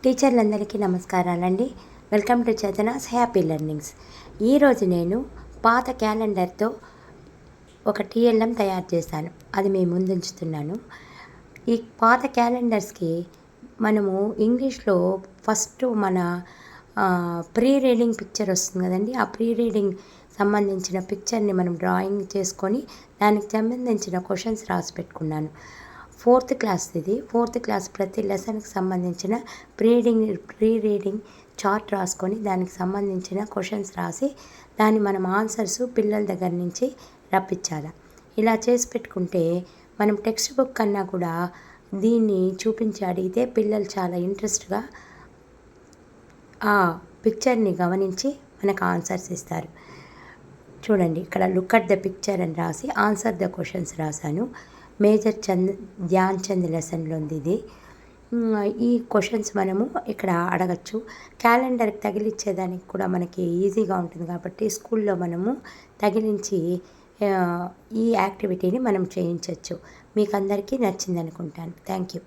టీచర్లందరికీ నమస్కారాలండి. Welcome to Chetana's happy learnings. ఈరోజు నేను పాత క్యాలెండర్తో ఒక టీఎల్ఎం తయారు చేశాను. అది మీ ముందు ఉంచుతున్నాను. ఈ పాత క్యాలెండర్స్కి మనము ఇంగ్లీష్లో ఫస్ట్ మన ప్రీ రీడింగ్ పిక్చర్ వస్తుంది కదండి. ఆ ప్రీ రీడింగ్ సంబంధించిన పిక్చర్ని మనం డ్రాయింగ్ చేసుకొని దానికి సంబంధించిన క్వశ్చన్స్ రాసి పెట్టుకున్నాను. ఫోర్త్ క్లాస్ ఇది. ఫోర్త్ క్లాస్ ప్రతి లెసన్కి సంబంధించిన ప్రీ రీడింగ్ చార్ట్ రాసుకొని దానికి సంబంధించిన క్వశ్చన్స్ రాసి దాన్ని మనం ఆన్సర్స్ పిల్లల దగ్గర నుంచి రప్పించాలి. ఇలా చేసి పెట్టుకుంటే మనం టెక్స్ట్ బుక్ కన్నా కూడా దీన్ని చూపించి అడిగితే పిల్లలు చాలా ఇంట్రెస్ట్గా ఆ పిక్చర్ని గమనించి మనకు ఆన్సర్స్ ఇస్తారు. చూడండి, ఇక్కడ లుక్ అట్ ద పిక్చర్ అని రాసి ఆన్సర్ ద క్వశ్చన్స్ రాశాను. మేజర్ ధ్యాన్ చంద్ లెసన్లో ఉంది ఇది. ఈ క్వశ్చన్స్ మనము ఇక్కడ అడగచ్చు. క్యాలెండర్కి తగిలించేదానికి కూడా మనకి ఈజీగా ఉంటుంది కాబట్టి స్కూల్లో మనము తగిలించి ఈ యాక్టివిటీని మనం చేయించవచ్చు. మీకు అందరికీ నచ్చింది అనుకుంటాను. Thank you.